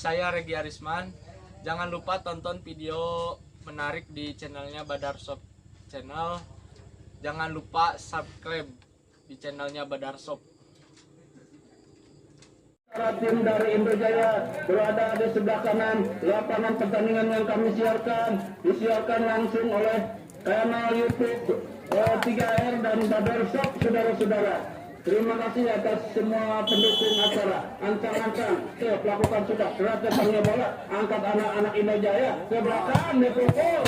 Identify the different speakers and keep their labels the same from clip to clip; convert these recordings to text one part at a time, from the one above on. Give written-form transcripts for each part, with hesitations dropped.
Speaker 1: saya Regi Arisman. Jangan lupa tonton video menarik di channelnya Badar Shop Channel. Jangan lupa subscribe di channelnya Badar Shop.
Speaker 2: Tim dari Indojaya berada di sebelah kanan lapangan pertandingan yang kami disiarkan langsung oleh kanal YouTube 3R dan Badar Shop, saudara-saudara. Terima kasih atas semua pendukung acara. Ancang-ancang, lakukan sudah. Keras datangnya bola, angkat anak-anak Indojaya ke belakang, dipukul.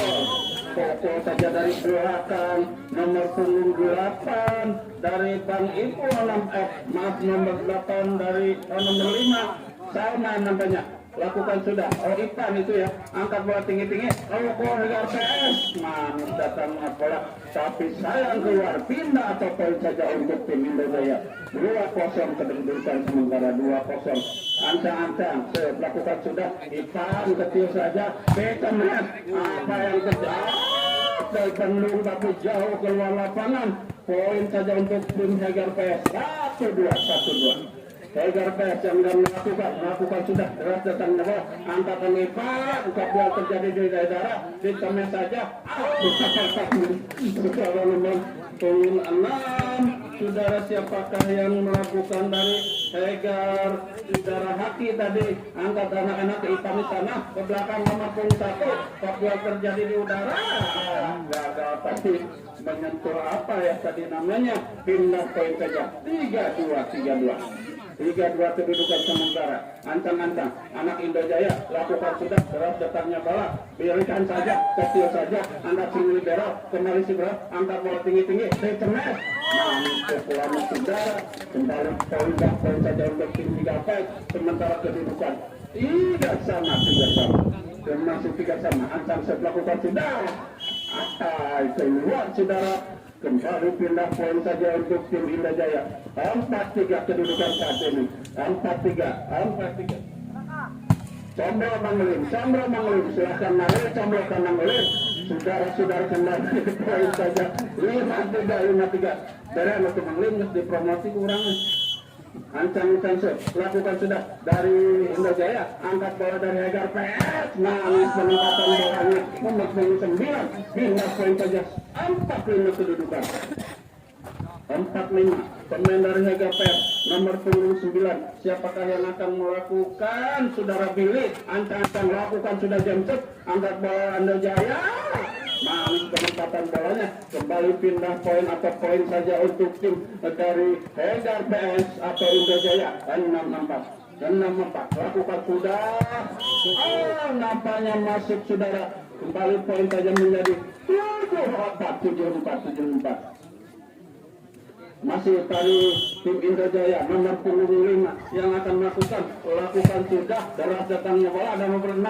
Speaker 2: Pukul saja dari belakang, nomor punggung 8 dari Bang Ibu, nomor 8 dari nomor 5, sama nampaknya. Lakukan sudah. Oh, Ipan itu ya, angkat bola tinggi-tinggi. Oh, Korgar PS, manis datangnya bola, tapi sayang keluar, pindah atau poin saja untuk tim Indojaya. 2-0 kedudukan sementara 2-0. Ancang-ancang, lakukan sudah. Ipan kecil saja, Betamet, apa yang terjadi? Dari Bandung tapi jauh keluar lapangan. Poin saja untuk tim Hegar PS. 1-2. Hegar PS yang melakukan sudah. Deras datang bola, angkatan Ipan, kabel terjadi di daerah, ditemen saja. Saudara nomor punggung 6, saudara siapakah yang melakukan dari Hegar? Saudara Haki tadi, angkat anak-anak ke Ipan di sana, ke belakang nomor punggung 1, kabel terjadi di udara. Gagal tapi menyentuh apa ya tadi namanya, pindah poin saja. 3-2 kedudukan sementara. Ancang-ancang, anak Indojaya lakukan sudah. Deras datangnya bola, berikan saja, kecil saja. Anak sini liberal, kembali si berat, angkat bola tinggi-tinggi, Betamet. Manis pukulan saudara. Kembali poin saja untuk tim 3 sementara kedudukan 3 sama. Dan masih 3 sama. Ancang melakukan sudah. Keluar saudara. Kembali pindah poin saja untuk tim Indojaya. 4-3 kedudukan saat ini. 4-3. Combro Manglim, silahkan Manglim, combrokan Manglim. Saudara-saudara kembali poin saja. 5-3. Beres untuk Manglim, dipromosi kurangnya. Ancang-ancang lakukan sudah dari Indojaya, angkat bola dari Hegar PS, manis penempatan bolanya, nomor 9, pindah poin saja. 45 kedudukan. 45 pemain dari Hegar PS, nomor 9. Siapakah yang akan melakukan? Saudara Billy, ancang-ancang lakukan sudah jam-set, angkat bola Indojaya. Manis penempatan bolanya, kembali pindah poin atau poin saja untuk tim dari Hegar PS atau Indojaya. 6-4 lakukan sudah. Nampaknya masuk saudara, kembali poin saja menjadi 7-4. Masih tadi tim Indojaya nomor 5 yang akan lakukan sudah. Deras datangnya bola, ada nomor 6.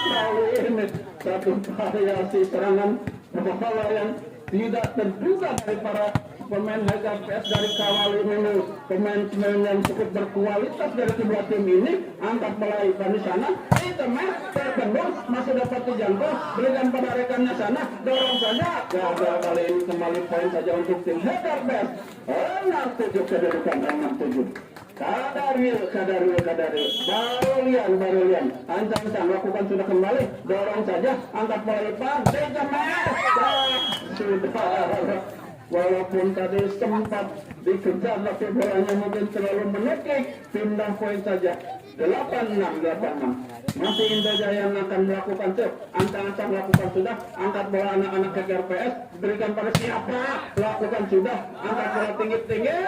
Speaker 2: Kali ini satu variasi serangan bola yang tidak terduga dari para pemain Hegar PS dari kawal ini. Pemain-pemain yang cukup berkualitas dari kedua tim ini. Angkat bola Ipan di sana, Betamet terkendor, masih dapat dijangkau, berikan pada rekannya sana, dorong saja. Gagal kali ini, kembali poin saja untuk tim Hegar PS. 6-7 kedudukan. 6-7. Kadaril. Barulian. Ancang-ancang lakukan sudah kembali, dorong saja, angkat bola Ipan, Betamet. Sudah. Walaupun tadi sempat dikejar, tapi bolanya mungkin terlalu menukik, pindah poin saja. 8-6. Masih Indojaya yang akan melakukan ancang-ancang lakukan sudah, angkat bola anak-anak Hegar PS, berikan pada siapa? Lakukan sudah, angkat bola tinggi-tinggi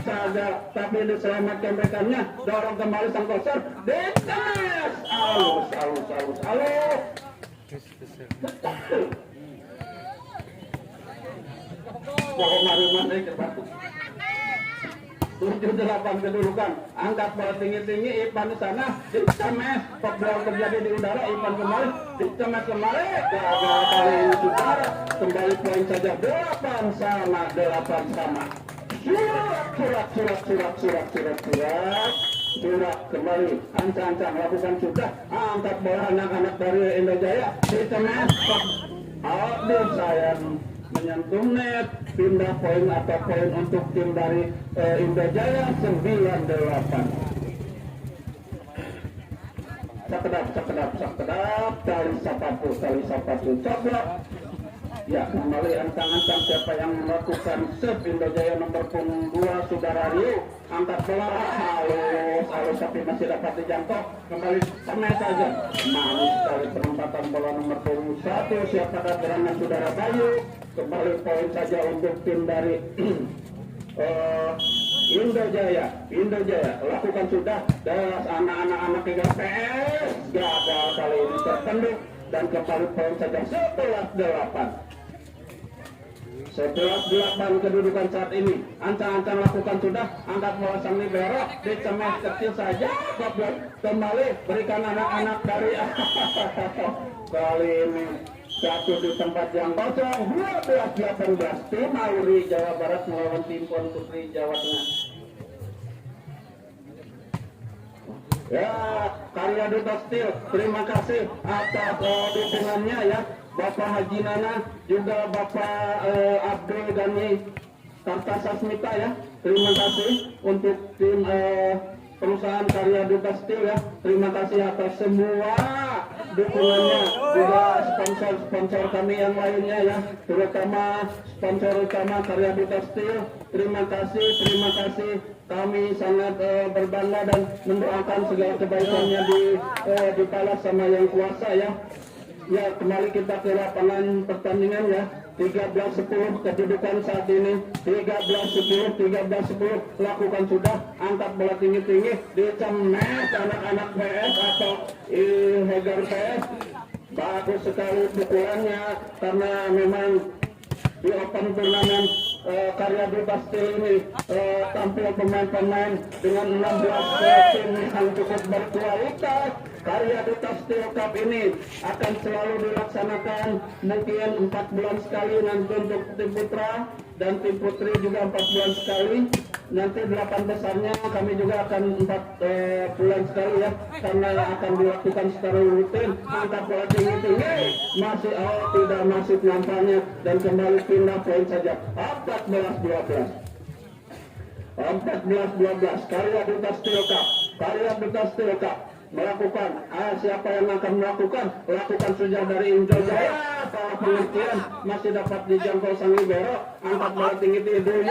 Speaker 2: saja, tapi diselamatkan rekannya, dorong kembali sang koser, Betamet. Alus. Mari ke batu. 7-8 kedudukan, angkat bola tinggi-tinggi, Ipan di sana, Betamet, bola terjadi di udara, Ipan kembali, Betamet kembali. Gagal kali ini saudara, kembali poin saja. 8 sama. Surat kembali, ancang-ancang lakukan sudah, angkat bola anak-anak dari Indojaya, Betamet. Sayang menyentuh net, pindah poin atau poin untuk tim dari Indojaya. 9-8. sekedap tali sapatu coblok. Ya, kembali ancang-ancang siapa yang melakukan save Indojaya nomor punggung 2 Saudara Rio angkat bola halus tapi masih dapat dijangkau, kembali sama saja manis sekali penempatan bola nomor punggung 1 siapa gerangan Saudara Bayu, kembali poin saja untuk tim dari Indojaya lakukan sudah das anak-anak PS gagal kali ini tertenduk dan kembali poin saja 11-8 kedudukan saat ini. Ancang-ancang lakukan sudah, angkat bola sang libero di cemas kecil saja, kembali berikan anak-anak dari kali ini jatuh di tempat yang kosong. 12-18 tim Auri Jawa Barat melawan tim Pon Putri Jawa Tengah. Ya, Karya Duta Steel, terima kasih atas dukungannya ya, Bapak Haji Nana, juga Bapak Abdul Gani Kartasasmita ya, terima kasih untuk tim perusahaan Karya Duta Steel ya, terima kasih atas semua dukungannya, juga sponsor kami yang lainnya ya, terutama sponsor utama Karya Duta Steel, terima kasih. Kami sangat berbangga dan mendoakan segala kebaikannya dibalas sama yang kuasa ya. Ya, kembali kita ke lapangan pertandingan ya. 13-10 kedudukan saat ini. 13-10 lakukan sudah, angkat bola tinggi-tinggi, dicemet anak-anak PS atau Hegar PS. Bagus sekali pukulannya karena memang di open turnamen Karya Duta Steel ini tampil pemain-pemain dengan 16 tim yang cukup berkualitas. Karya Duta Steel Cup ini akan selalu dilaksanakan mungkin 4 bulan sekali nanti untuk tim putra dan tim putri juga 4 bulan sekali. Nanti 8 besarnya kami juga akan 4 bulan sekali ya, karena akan dilakukan secara rutin. Angkat bola tinggi-tinggi masih tidak masuk nampaknya dan kembali pindah poin saja 14-12 Karya Duta Steel Cup melakukan siapa yang akan melakukan lakukan saja dari Indojaya, salah pengertian masih dapat dijangkau sang libero, angkat bola tinggi-tinggi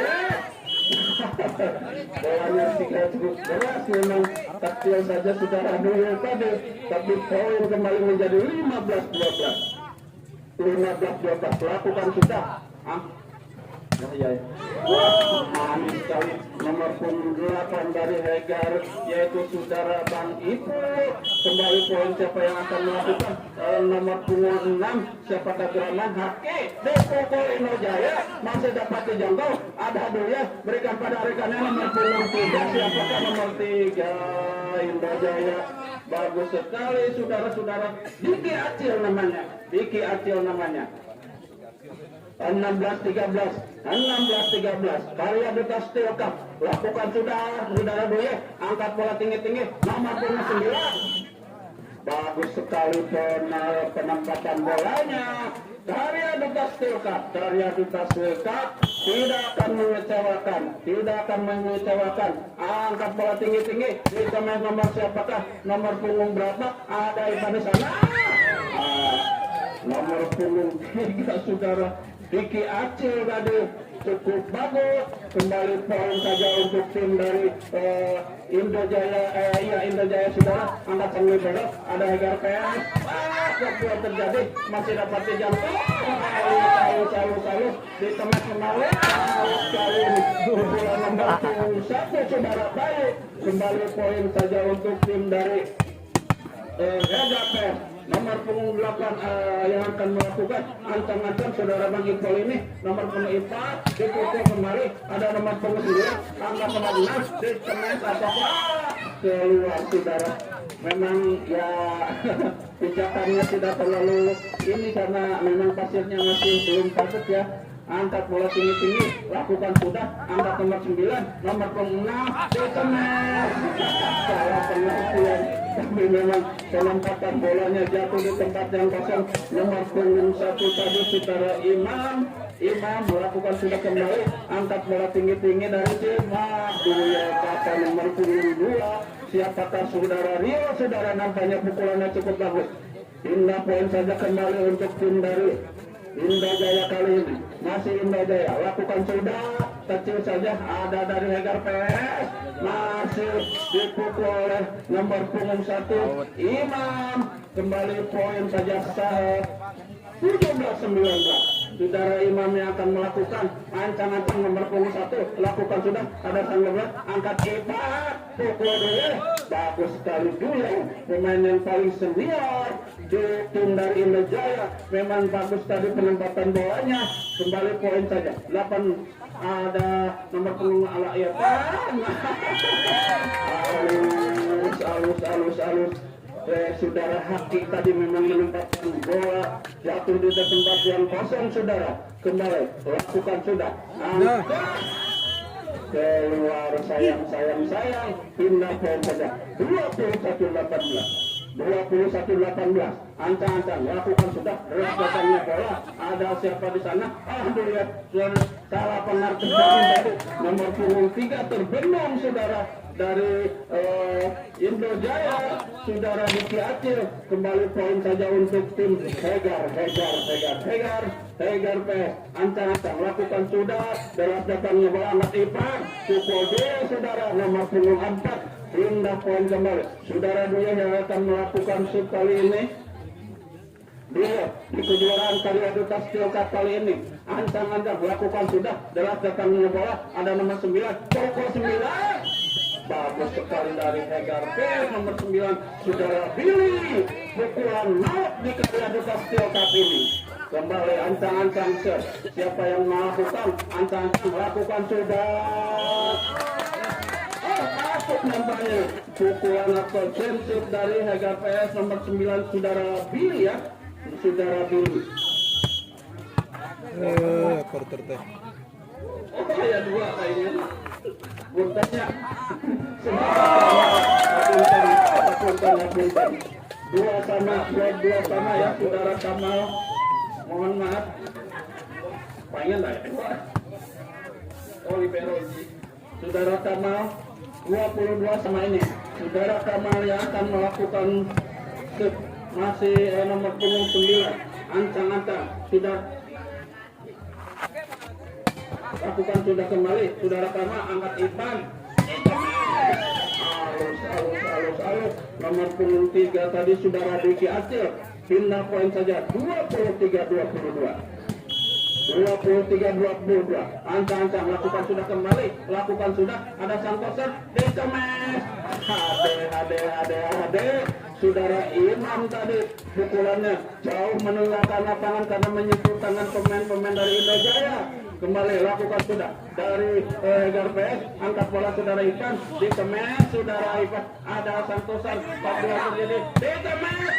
Speaker 2: bolanya tidak cukup keras, memang kecil saja sudah dulu tadi, tapi poin kembali menjadi 15-12 lakukan sudah ya. Manis sekali nomor punggung 8 dari Hegar yaitu saudara Bang Ibu, kembali poin siapa yang akan melakukan nomor punggung 6 siapa gerangan Haki dipukul Indojaya masih dapat dijangkau, ada dulunya berikan pada rekannya nomor punggung 3 siapakah nomor 3 Indojaya. Bagus sekali saudara-saudara, Diki Acil namanya 16-13 Karya Duta Steel Cup lakukan sudah saudara dulu, angkat bola tinggi-tinggi nomor 9. Bagus sekali penempatan bolanya. Karya Duta Steel Cup tidak akan mengecewakan, angkat bola tinggi-tinggi di nomor siapakah, nomor punggung berapa, ada di sana nomor punggung 3 saudara Diki Acil tadi cukup bagus, kembali poin saja untuk tim dari Indojaya saudara, angkat sang libero, ada Hegar PS, yang terjadi masih dapat dijangkau, salus di tengah kembali, sekali bola nomor 1 saudara Bayu, kembali poin saja untuk tim dari Hegar PS. Nomor punggung 8 yang akan melakukan ancang-ancang saudara Bang Iqbal ini, nomor punggung 4 dipukul kembali, ada nomor punggung 9 angka nomor 6 dicemes atau keluar saudara. Memang ya pijakannya tidak terlalu ini karena memang pasirnya masih belum padat ya. Angkat bola tinggi-tinggi, lakukan sudah, angkat nomor 9 nomor punggung 6 dicemes, salah pengertian. Tapi memang penempatan bolanya jatuh di tempat yang kosong, nomor punggung 1 tadi saudara Imam melakukan sudah kembali, angkat bola tinggi-tinggi dari Cimak ya kata nomor punggung 2 siapakah saudara Rio. Saudara nampaknya pukulannya cukup bagus. Indah poin saja kembali untuk tim dari Indah Jaya kali ini. Masih Indah Jaya, lakukan sudah, kecil saja, ada dari Hegar PS, masih dipukul oleh nomor punggung 1 Imam. Kembali poin saja sah 17-19. Saudara Imam yang akan melakukan ancang-ancang nomor punggung 1, lakukan sudah, ada sang lebat, angkat cepat, pukul dulu, bagus sekali dulu, pemain yang paling senior di tim dari Indah Jaya, memang bagus tadi penempatan bolanya. Kembali poin saja 8, ada nomor punggung Ala Irfan. Alus. Saudara Haki tadi memang menempatkan bola jatuh di tempat yang kosong. Saudara kembali lakukan sudah, angkat keluar, sayang, pindah poin saja 21-18, ancang-ancang lakukan sudah, datangnya bola, ada siapa di sana, lihat salah pengertian dari nomor punggung 3 terbenam saudara dari Indo Jaya, saudara Diki Acil. Kembali poin saja untuk tim Hegar PS, ancang-ancang lakukan sudah, dalam datangnya bola, angkat Ipan, pukul dia saudara, nomor punggung 4, Indah poin kembali. Saudara Duya yang akan melakukan shoot kali ini, dia di kejuaraan Kaliaduta Steel Cup kali ini, ancang-ancang lakukan sudah, dalam datangnya bola, ada nomor 9, pukul 9, bagus sekali dari Hegar PS nomor 9, saudara Billy, pukulan maut di Kaliaduta Steel Cup ini. Kembali ancang-ancang, siapa yang melakukan ancang-ancang lakukan sudah, masuk nampaknya pukulan atau jemput dari Hegar PS nomor 9, saudara Billy ya, saudara Billy.
Speaker 3: Porter teh.
Speaker 2: Oh ya, 2 kayaknya. Buntanya. Apunten. Dua sama ya, saudara Kamal. Mohon maaf. Pengen lah ya. Olivero. Saudara Kamal 22 sama ini. Saudara Kamal yang akan melakukan masih nomor punggung 9, ancang-ancang sudah lakukan sudah kembali. Saudara Kamal angkat Ipan, alus nomor punggung 3 tadi saudara Diki Acil, pindah poin saja 23-22, ancang-ancang lakukan sudah kembali, lakukan sudah, ada Santosan dikemes, hade, saudara Imam tadi pukulannya jauh menengahkan lapangan karena menyentuh tangan pemain-pemain dari Indah Jaya. Kembali lakukan sudah dari Hegar PS, angkat bola saudara Ipan, dikemes saudara Ipan, ada Santosan 14 terjadi, dikemes.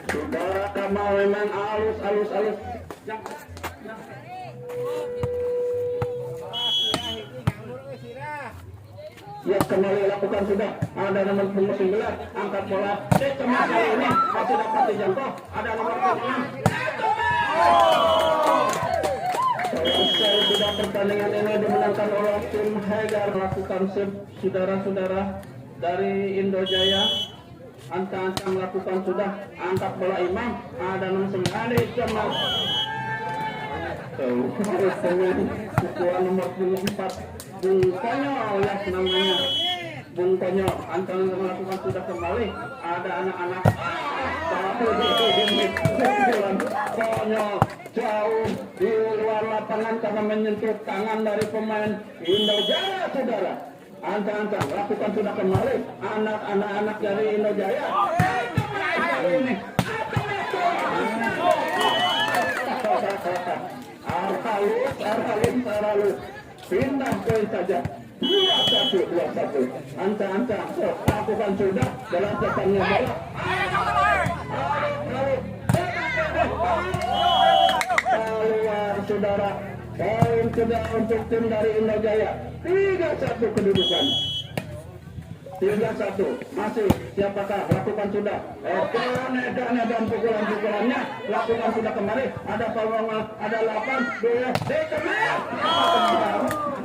Speaker 2: Saudara Kamal memang alus. Ya, kembali lakukan sudah, ada nomor punggung 9, angkat bola, dikemes kali ini masih dapat dijangkau, ada nomor punggung 6. Selesai sudah pertandingan ini dimenangkan oleh tim Hegar. Melakukan save saudara-saudara dari Indo Jaya, ancang-ancang lakukan sudah, angkat bola Imam, ada nomor 9 Jamal. Pukulan nomor 4 Bung Konyol ya namanya, Bung Konyol, ancang-ancang melakukan sudah kembali, ada anak-anak Konyol jauh di luar lapangan karena menyentuh tangan dari pemain Indo Jaya saudara. Ancang-ancang lakukan sudah kembali, anak-anak dari Indo Jaya. Arhalus pindah poin saja 21, ancang-ancang lakukan sudah, dalam setannya bola. Keluar saudara, poin sudah untuk tim dari Indo Jaya, 3-1 kedudukan. 3-1 masih siapakah, lakukan sudah, dan pukulannya lakukan sudah kembali, ada peluang, ada 8, 2, dikemes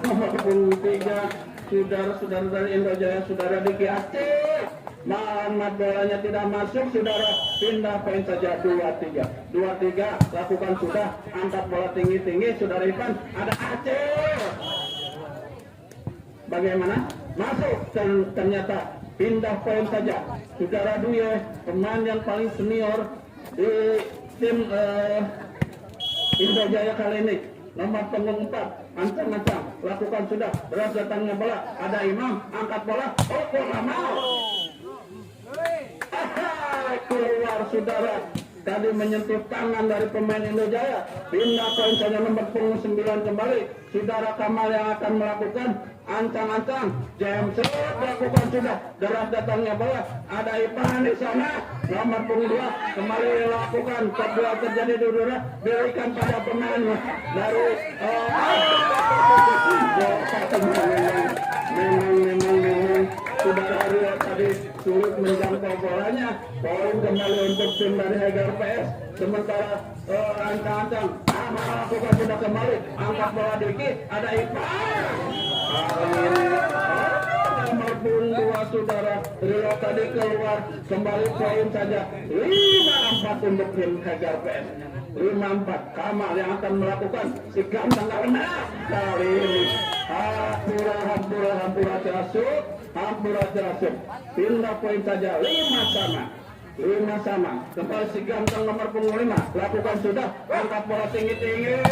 Speaker 2: nomor 3, saudara-saudara dari Indojaya, saudara Diki Aceh. Muhammad bolanya tidak masuk, saudara pindah poin saja 2-3. 2-3 lakukan sudah, angkat bola tinggi-tinggi, saudara Ivan ada Aceh. Bagaimana? Masuk ternyata pindah poin saja. Saudara Duye, pemain yang paling senior di tim Indojaya kali ini. Nomor punggung 4, ancang-ancang, lakukan sudah, beras datangnya bola, ada Imam, angkat bola, oh bola mau. Keluar saudara, tadi menyentuh tangan dari pemain Indojaya, pindah poin saja nomor punggung 9 kembali, saudara Kamal yang akan melakukan, ancang-ancang, James lakukan sudah, deras datangnya bola, ada Ipan di sana, nomor punggung 2 kembali lakukan, kedua terjadi dudura, berikan pada pemain dari memang saudara Rio tadi sulit menjangkau bolanya, poin kembali untuk tim dari Hegar PS, sementara ancang-ancang melakukan sudah kembali, angkat bola dikit, ada Ipan. Nomor punggung 2 saudara Rio tadi keluar, kembali poin saja 5-4 untuk tim Hegar PS. 5-4 Kamal yang akan melakukan si ganteng karena kali ini hampura terasuk pindah poin saja 5 sama kembali si ganteng nomor punggung 5 lakukan sudah, angkat bola tinggi-tinggi,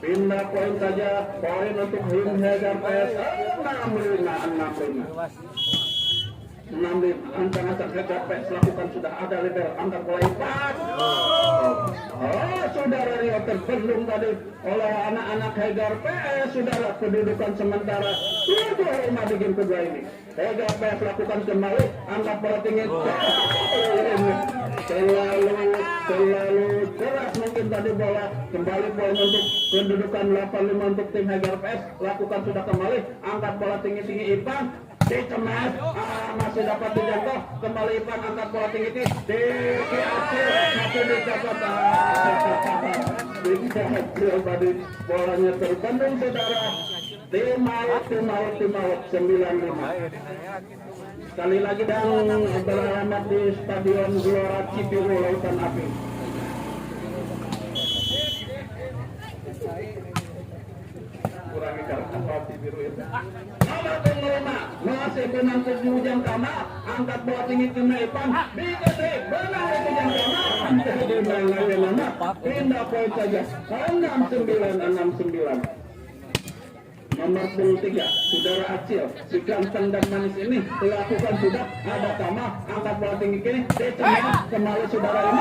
Speaker 2: pindah poin saja, poin untuk tim Hegar PS 65. Ancang-ancang Hegar PS lakukan sudah, ada lebar, angkat bola Ipan. Saudara Rio terbelum tadi oleh anak-anak Hegar PS, saudara kedudukan sementara 7-5 di game kedua ini. Hegar PS lakukan kembali, angkat bola tinggi. Terlalu keras mungkin tadi bola, kembali poin untuk kedudukan 8-5 untuk tim Hegar PS, lakukan sudah kembali, angkat bola tinggi-tinggi Ipan. Dikemas, masih dapat dijangkau, kembali Ipan angkat bola tinggi-tinggi, masih didapat, dihasil tadi bolanya terbendung saudara, tim out 9-5. Sekali lagi dan beralamat di Stadion Gelora Cibiru Lautan Api. Kurangi karena Cibiru itu. Nomor punggung 5 masih menangkap di ujung kamar, angkat bola tinggi ke Ipan, diketik benar di ujung kamar, pindah poin saja 6-9. Nomor punggung 3 saudara Acil, si ganteng dan manis ini dilakukan sudah, ada Kamal, angkat bola tinggi kiri, dicemil kembali saudara ini.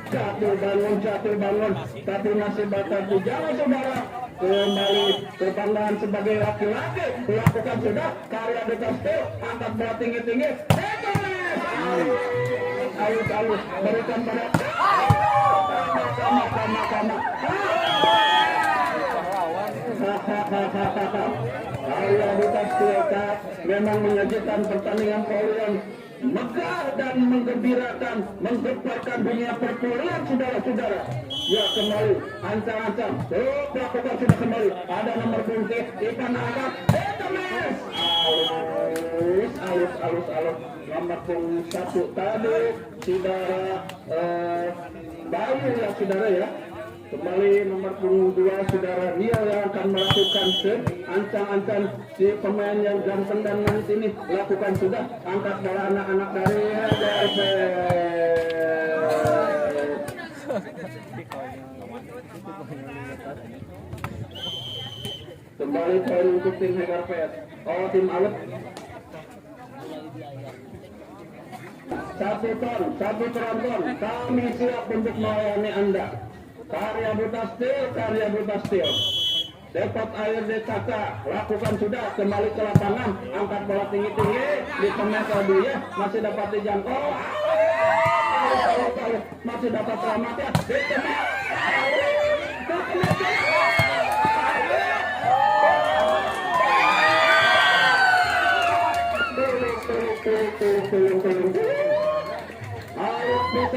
Speaker 2: Jatuh bangun, tapi masih bakal dijaga saudara. Kembali kebanggaan sebagai laki-laki, dilakukan sudah, karya di kastil, angkat bola tinggi-tinggi, alus berikan pada sama. Karya di kastil memang menyajikan pertandingan voli yang megah dan menggembirakan, menggemparkan dunia perpolian saudara-saudara. Ya kembali, ancang-ancang, lakukan sudah kembali, ada nomor punggung Ipan angkat, alus, nomor punggung 1 tadi, saudara Bayu ya saudara ya. Kembali nomor punggung 2 saudara Rio yang akan melakukan set, ancang-ancang si pemain yang ganteng dan manis ini lakukan sudah, angkat bola anak-anak dari HDRP. Kembali poin untuk tim Hegar PS. Tim Alep 1 ton, 1 penonton, kami siap untuk melayani Anda. Karya Buta Steel. Dapat air di Caka, lakukan sudah, kembali ke lapangan, angkat bola tinggi-tinggi, di pemain kedua masih dapat dijangkau. Masih dapat selamat ya, di tengah.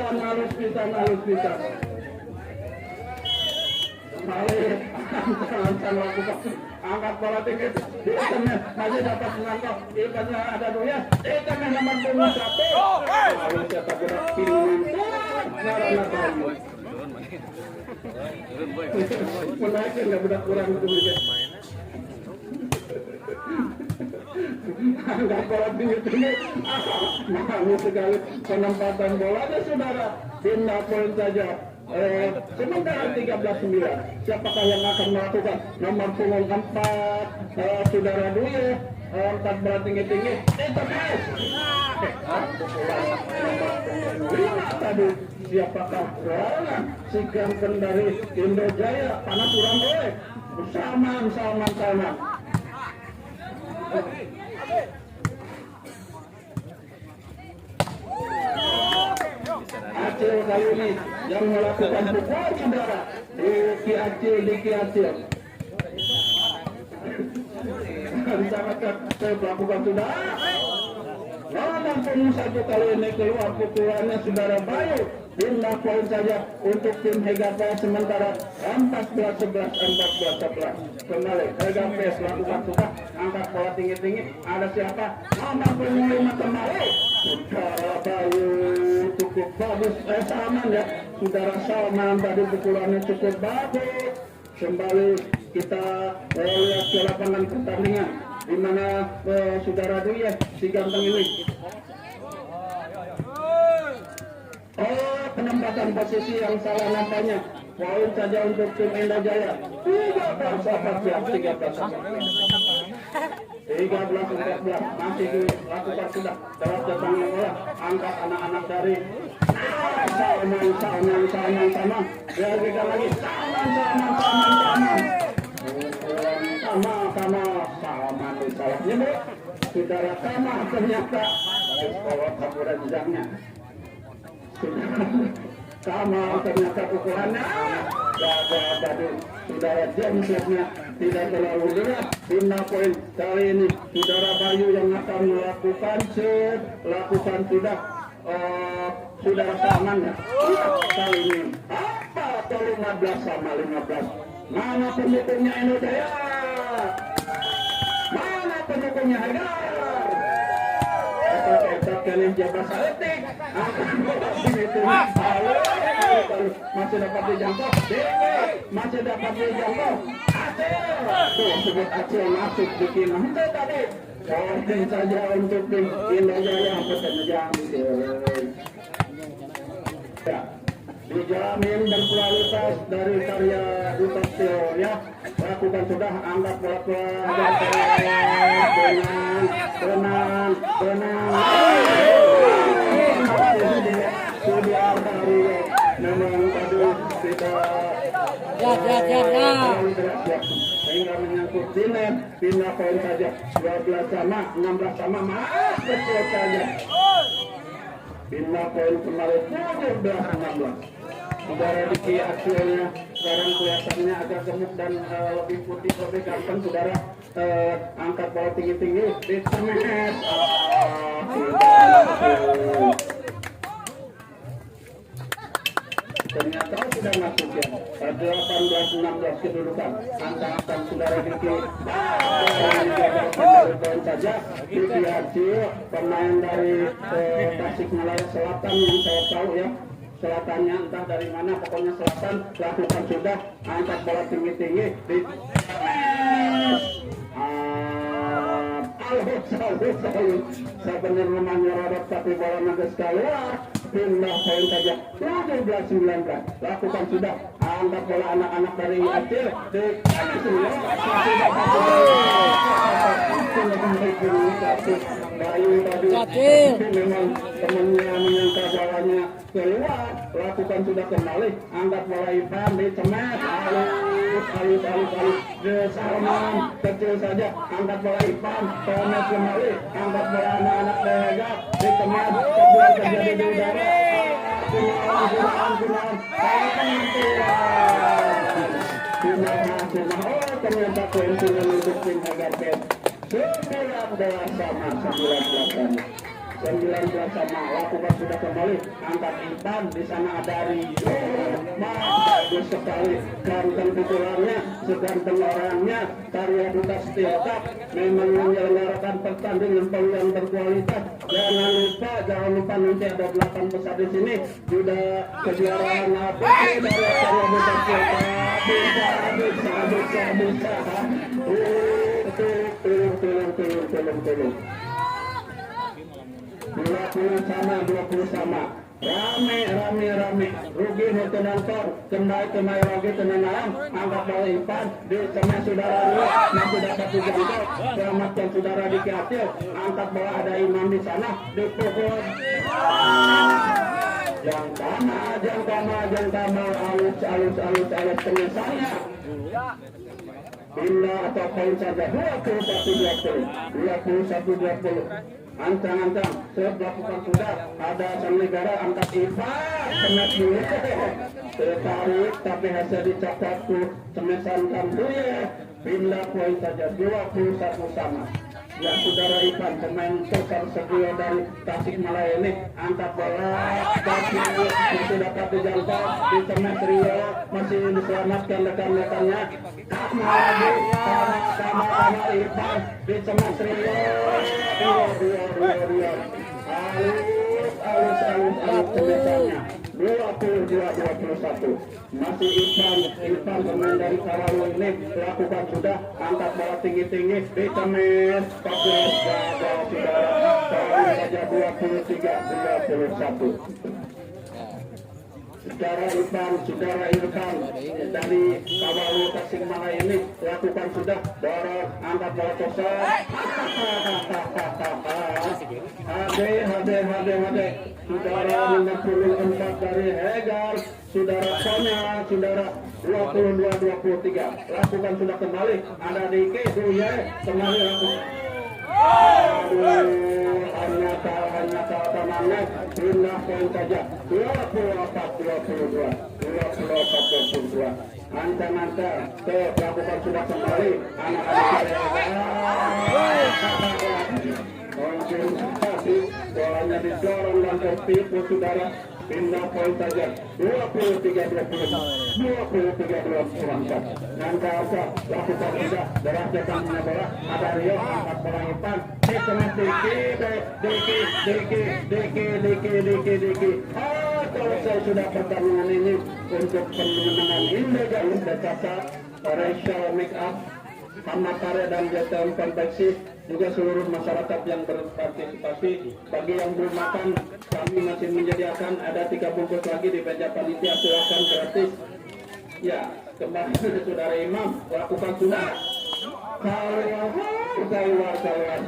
Speaker 2: Halus pisan. balik, langsung lakukan angkat bola tinggi di tengah, masih dapat menangkap ikannya ada dua ya, di tengah nomor punggung 1 lalu cetak gerak pintar Narana Bayu menaikkan nggak benar kurang dulu angkat bola tinggi-tinggi manis sekali penempatan bolanya saudara, pindah poin saja. Sementara 13-9, siapakah yang akan melakukan nomor punggung 4 saudara Dwi angkat bola tinggi-tinggi internet tadi siapakah serangan si ganteng dari Indojaya panas kurang boleh Salman Acil kali ini yang melakukan pukulan saudara Ki Acil sangat melakukan sudah nomor punggung 1 kali ini keluar pukulannya saudara Bayu, pindah poin saja untuk tim Hegapa sementara 14-11 kembali Hegapa melakukan sudah angkat bola tinggi-tinggi ada siapa nomor punggung 5 kembali saudara Bayu cukup bagus Salman ya saudara Salman tadi pukulannya cukup bagus. Kembali kita lihat ke lapangan pertandingan di mana saudara Dwi ya si ganteng ini penempatan posisi yang salah nampaknya poin saja untuk tim Indojaya 13-14 masih dilakukan sudah dalam datangnya bola angkat anak-anak dari Salman kita lagi Salman salahnya bro saudara ternyata sekolah kaburanjangnya ternyata pukulannya tadi saudara Jamesnya tidak terlalu berat pindah poin kali ini saudara Bayu yang akan melakukan saudara Salman ya kali ini apa atau 15 mana pendukungnya Indojaya mana pendukungnya Haidar kalian jabat saletik masih dapat dijangkau masih dapat dijangkau Acil sebut Acil masuk bikin nanti tadi poin saja untuk tim Indojaya pesan ya dijamin berkualitas dari karya Duta Steel ya lakukan sudah angkat bola tenang sudah dari memang tadi tidak sehingga menyangkut sinet pindah poin saja 12 sama 16 sama kecil saja pindah poin kembali 17-16 saudara Diki hasilnya sekarang kelihatannya agak gemuk dan lebih putih lebih ganteng saudara angkat bola tinggi-tinggi di tengah ternyata sudah masuk ya 18-16 kedudukan angka saudara Diki poin saja Diki hasil pemain dari Tasikmalaya Selatan yang saya tahu ya selatannya entah dari mana pokoknya selatan lakukan sudah angkat bola tinggi-tinggi di sebenarnya namanya rodot tapi bola naga sekali pindah poin saja 17-19 lakukan sudah angkat bola anak-anak dari Acil di Bayu tadi memang temannya menyangka bolanya keluar lakukan sudah kembali angkat bola Ivan di cemet halus di Salman kecil saja angkat bola Ivan cemet kembali angkat bola anak-anak Dega di cemet sebuah terjadi di udara ternyata kuncinya untuk tim Hegapet 19 sama lakukan sudah kembali angkat Ivan di sana ada Rio halus sekali ganteng pukulannya, seganteng orangnya, karya duta setiap memang menyelenggarakan pertandingan peluang berkualitas. Jangan lupa nanti ada 8 besar di sini. Sudah kejuaraan apa sih dari karya duta setiap? Bisa. Tolong. 20 sama. Rame. Rugi hotel nonton. Kembali lagi tenang. Anggap bahwa Ipan di tengah saudara masih dapat dijangkau. Selamatkan saudara di Kiatil. Angkat bahwa ada imam di sana. Dipukul. Jangkama. Alus penyesannya. Pindah atau poin saja 21-20. Ancang-ancang sebelakukan sudah ada sang negara angkat Ipan semes dulu tertarik tapi hasil dicatat tuh semesan dulu ya. Pindah poin saja 21 sama. Ya saudara Ipan pemain total sedia dari Tasikmalaya ini angkat bola tapi masih dapat dijangkau di semes Rio masih diselamatkan rekan-rekannya. Sama Ipan di semes Rio. Alus semesannya 22-21 masih Ipan pemain dari Kawalu ini lakukan sudah angkat bola tinggi-tinggi di temes pakai gagal saudara poin saja 23-21. Saudara Irfan dari Kawalu Tasikmalaya ini lakukan sudah dorong angkat bola kosong. Hade. Saudara nomor 24 dari Hegar. Saudara Sonya, saudara 22-23 lakukan sudah kembali. Ada Diki tuh ya kembali lakukan. Hanya tangannya pindah poin saja 24-22. Ancang-ancang lakukan sudah kembali anak-anak bolanya didorong dan tertipu saudara. Pindah poin saja 23-20. Nanti lakukan sudah derasnya tangannya bola. Ada Rio angkat bola Ipan di tengah Diki. Selesai sudah pertandingan ini untuk pemenangan Indonesia cacat Rachel Make Up sama Kare dan JTM Konveksi juga seluruh masyarakat yang berpartisipasi. Bagi yang belum makan kami masih menyediakan ada 3 bungkus lagi di meja panitia, silakan gratis ya. Kembali saudara Imam lakukan sudah keluar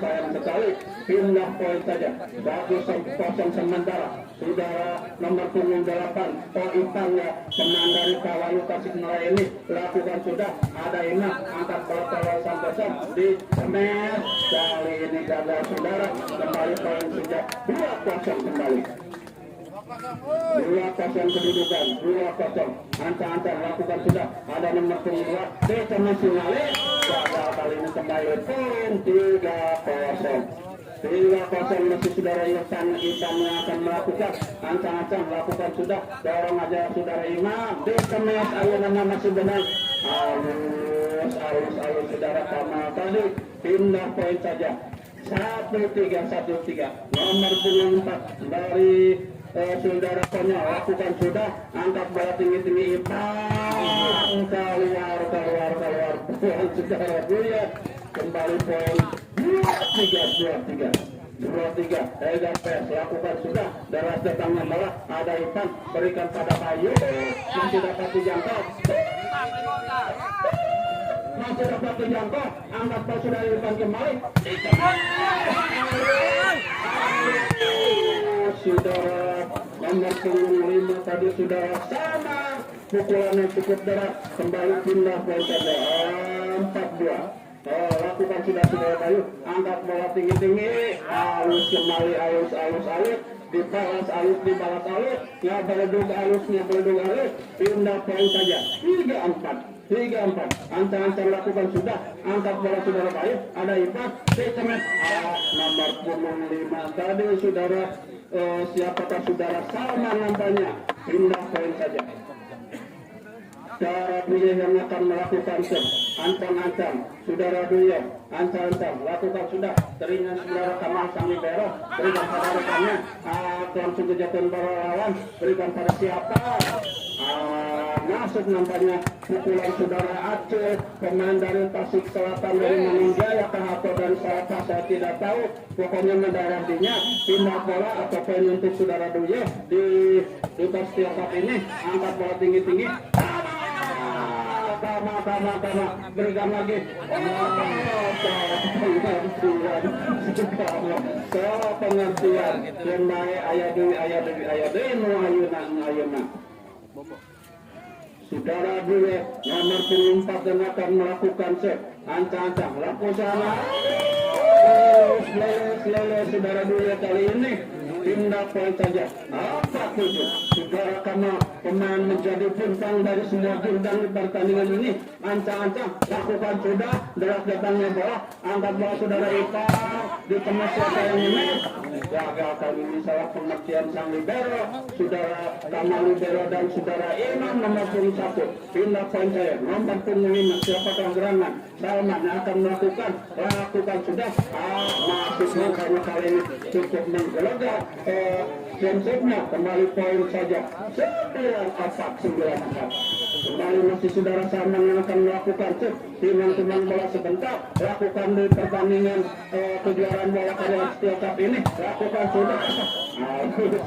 Speaker 2: sayang sekali. Pindah poin saja bagus kosong sementara. Saudara nomor punggung 8 Ipan ya pemain dari Kawalu Tasikmalaya ini lakukan sudah ada Imam angkat bola kawasan kosong di semes kali ini gagal saudara. Kembali poin sejak 2-0 kembali 2-0 kedudukan 2-0. Ancang-ancang lakukan sudah ada nomor punggung 2 di semes Sinale gagal kali ini kembali poin 3-0 masih saudara Ipan yang akan melakukan. Ancang-ancang lakukan sudah dorong aja saudara Imam di semes ayunannya masih benar. Alus saudara Kamal tadi pindah poin saja 1-3 nomor 4 dari saudara Konya lakukan sudah angkat bola tinggi Ipan keluar saudara Buya kembali poin 23 Egan PS lakukan sudah darah datangnya bola ada Ipan berikan pada Bayu masih dapat dijangkau angkat bola sudah Ipan kembali saudara nomor 5 tadi sudah sama pukulannya cukup deras kembali pindah poin saja 4-2. Lakukan sudah Bayu angkat bola tinggi alus kembali alus dibalas alus ya beledug alus pindah poin saja 3-4 ancang-ancang lakukan sudah angkat bola saudara Bayu ada Ipan semet nomor 5 tadi saudara siapakah saudara Salman nampaknya pindah poin saja saudara Duye yang akan melakukan cek, ancang-ancang, saudara Duye, ancang-ancang, lakukan sudah, teringat saudara Kamal sang libero, berikan pada rekannya, langsung kejatuhan para lawan, berikan pada siapa, masuk nampaknya pukulan saudara Aceh, pemain dari Tasik Selatan dari Manunjaya atau dari Salata, saya tidak tahu, pokoknya mendarat dinya, pindah bola atau poin untuk saudara Duye di tos tiongkok ini, angkat bola tinggi-tinggi, Tama, berikan lagi. Pengertian yang baik ayah deui nu ayeuna. Saudara Duye nomor 4 dan akan melakukan set, ancang-ancang, laku sana. Leles saudara Duye kali ini tindak poin saja. Apa tujuh? Saudara Kamal pemain menjadi bintang dari semua bintang di pertandingan ini. Ancang-ancang, lakukan sudah. Deras datangnya bola, angkat bola saudara Ipar di tengah siapa yang ini. Gagal kali ini salah pengertian sang libero. Saudara Kamal libero dan saudara Imam nomor 1. Pindah poin saya. Nomor 5 siapa gerangan? Salman yang akan lakukan sudah. Masuk karena kali ini cukup menggelegar. Prinsipnya kembali poin saja 9-4. Kembali masih saudara Salman yang akan melakukan cek timang bola sebentar, lakukan di pertandingan kejuaraan bola karya Steel Cup ini, lakukan sudah.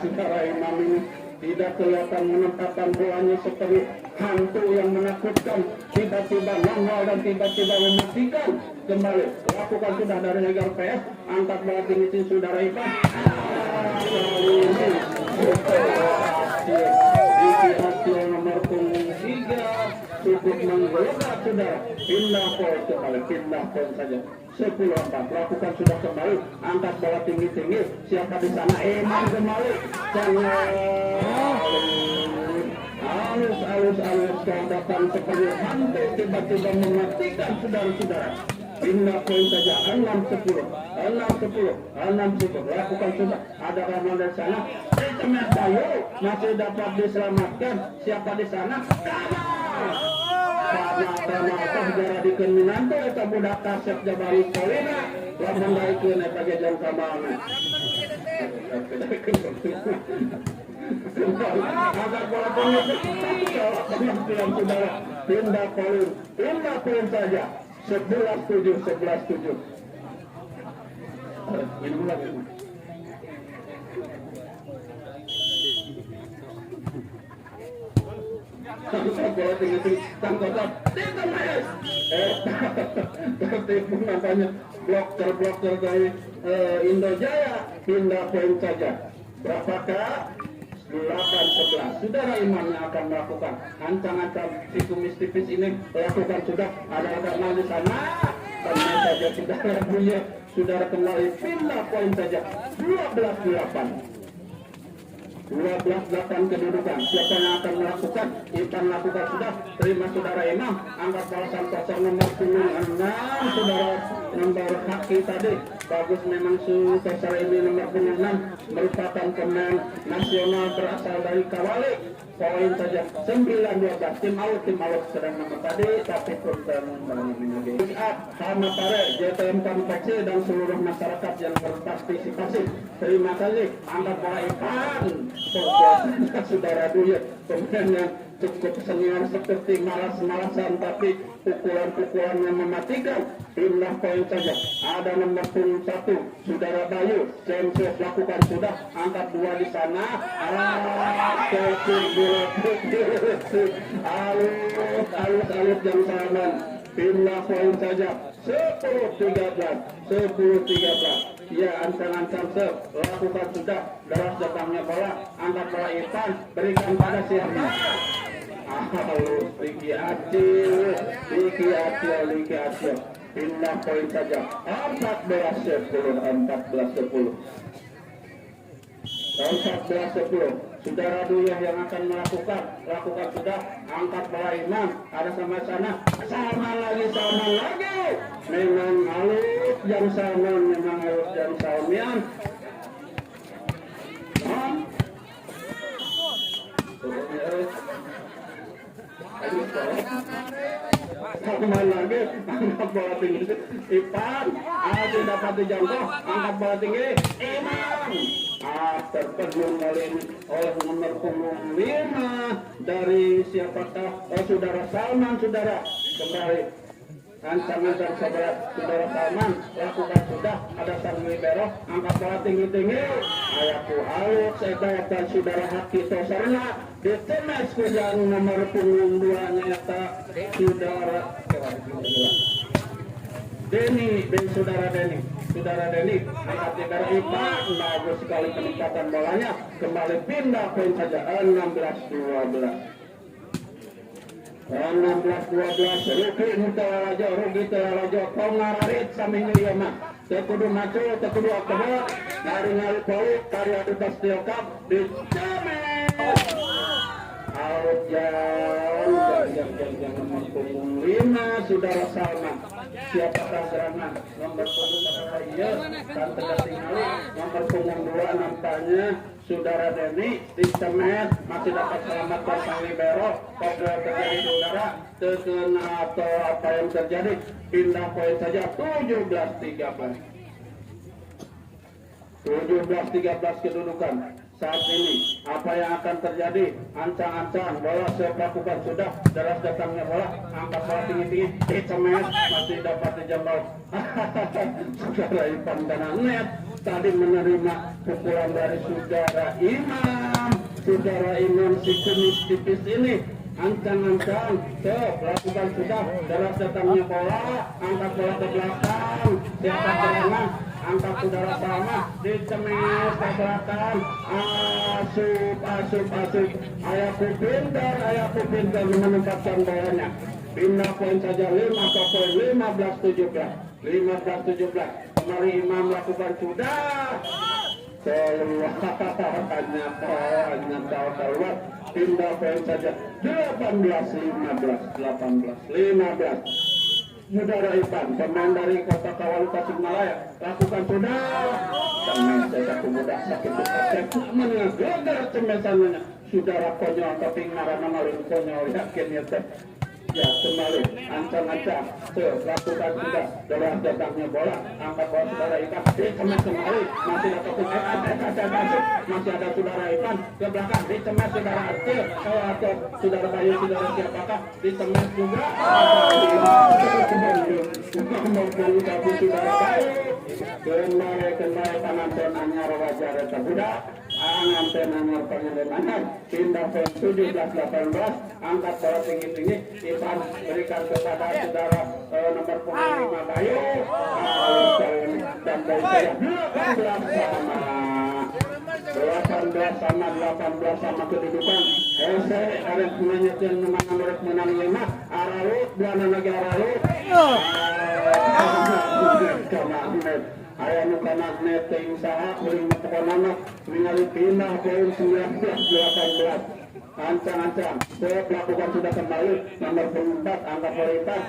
Speaker 2: Saudara Imam ini tidak kelihatan menempatkan bolanya seperti hantu yang menakutkan, tiba-tiba nongol dan tiba-tiba mematikan. Kembali lakukan sudah dari Negar PS, angkat bola tinggi saudara Ipan. Hasil nomor 3 cukup menggelegar sudah, pindah poin saja 10-4. Lakukan sudah kembali, angkat bola tinggi-tinggi, siapa di sana? Eman kembali, halus datang seperti hantu tiba-tiba mematikan saudara-saudara. Pindah poin saja 6-10. Lakukan sudah, ada Rahman dari sana. Tengah Bayu masih dapat diselamatkan. Siapa di sana? Karena saudara di Keminanto itu budak kasep Jabari Kolina. Lamun daikeun eta ge jam kamalna. Agar bola saudara pindah poin saja 11-7. Minum lagi. Bola tinggi tangkap. Tertipu nampaknya bloker dari Indojaya, pindah poin saja. Berapakah? 8-11. Saudara Imam yang akan melakukan ancang-ancang si kumis tipis ini, lakukan sudah, ada karena di sana karena saja saudara Duye saudara kembali pindah poin saja 12-8 kedudukan. Siapa yang akan melakukan? Ipan lakukan sudah, terima saudara Imam, angkat bola Santoso nomor 6 saudara nomor kaki tadi bagus memang saudara ini nomor 6 merupakan pemain nasional berasal dari Kawali. Poin saja 9-12. Tim out sedang nomor tadi tapi punten sama pare JTM Konveksi dan seluruh masyarakat yang berpartisipasi. Terima kasih. Angkat bola Ipan saudara Duye, pemain yang cukup senior seperti malas-malasan tapi pukulan-pukulan yang mematikan. Pindah poin saja, ada nomor 1 saudara Bayu Sensus, lakukan sudah, angkat 2 di sana. Alus jam Salman, pindah poin saja 10-13. Ya, ancang-ancang lakukan sudah, deras datangnya bola, angkat bola Ipan, berikan pada siapa? Liki Acil, pindah poin saja 14-10. Saudara Duye yang akan lakukan sudah, angkat bola Imam, ada sama sana, sama lagi, memang halus jam Salman, Kembali lagi, angkat bola tinggi Ipan, tidak dapat dijangkau, angkat bola tinggi Imam, terpenuh oleh nomor punggung 5 dari siapakah? Saudara Salman, saudara kembali ancaman dan saudara Salman lakukan sudah, ada sang libero, angkat bola tinggi ayaku aluk saya saudara Haki Tosarna ditemes kujang nomor punggung 2 nyata saudara Denny saudara Denny angkat libero Ipan, bagus sekali peningkatan bolanya, kembali pindah poin saja 16-12 rugi telalajo pengararit saming ieu tekudu maco tekudu akabot ngari bau karya dutas tiokap di out jangan nomor punggung 5 saudara Salman siapakah serangan nomor punggung iya dan tertinggal nomor punggung 2 nampaknya saudara Denny dicemet masih dapat selamatkan sang libero. Pada terjadi saudara terkena atau apa yang terjadi pindah poin saja 17-13 kedudukan saat ini. Apa yang akan terjadi? Ancang-ancang bola siap lakukan sudah, deras datangnya bola, angkat bola tinggi dicemet masih dapat dijambal. Saudara Ipan dan net tadi menerima pukulan dari saudara Imam si kumis tipis ini ancang-ancang lakukan sudah, deras datangnya bola, angkat bola ke belakang, siapa serangan, angkat saudara Salma dicemes ke belakang, asup ayahku pintar menempatkan bolanya, pindah poin saja 5 ke poin 15-17 kembali Imam lakukan sudah keluar pindah poin saja 18-15 saudara Ipan pemain dari Kota Kawalu Tasikmalaya lakukan sudah cemes mudah sakit mengagar cemesannya saudara konyol tapi ngarana malin konyol yakin ya teh ya kembali ancang-ancang lakukan sudah deras datangnya bola angkat bola saudara Ipan dicemes kembali masih ada saudara Ipan ke belakang dicemes saudara Acil atau saudara Bayu saudara siapakah dicemes juga kembali pengantin anyar wajar terbudak pengantin anyar pengantin anyar pindah ke 17-18 angkat bola tinggi Ipan berikan kepada saudara nomor punggung 5 Bayu dan dari saya 18 sama kedudukan Ese arek menyetir menang menang 5 Aralut buana lagi Aralut ayah nukana net ting saha kuring metekonana ningali pindah poin 19-18 ancang-ancang lakukan sudah kembali nomor 4 angka Boritan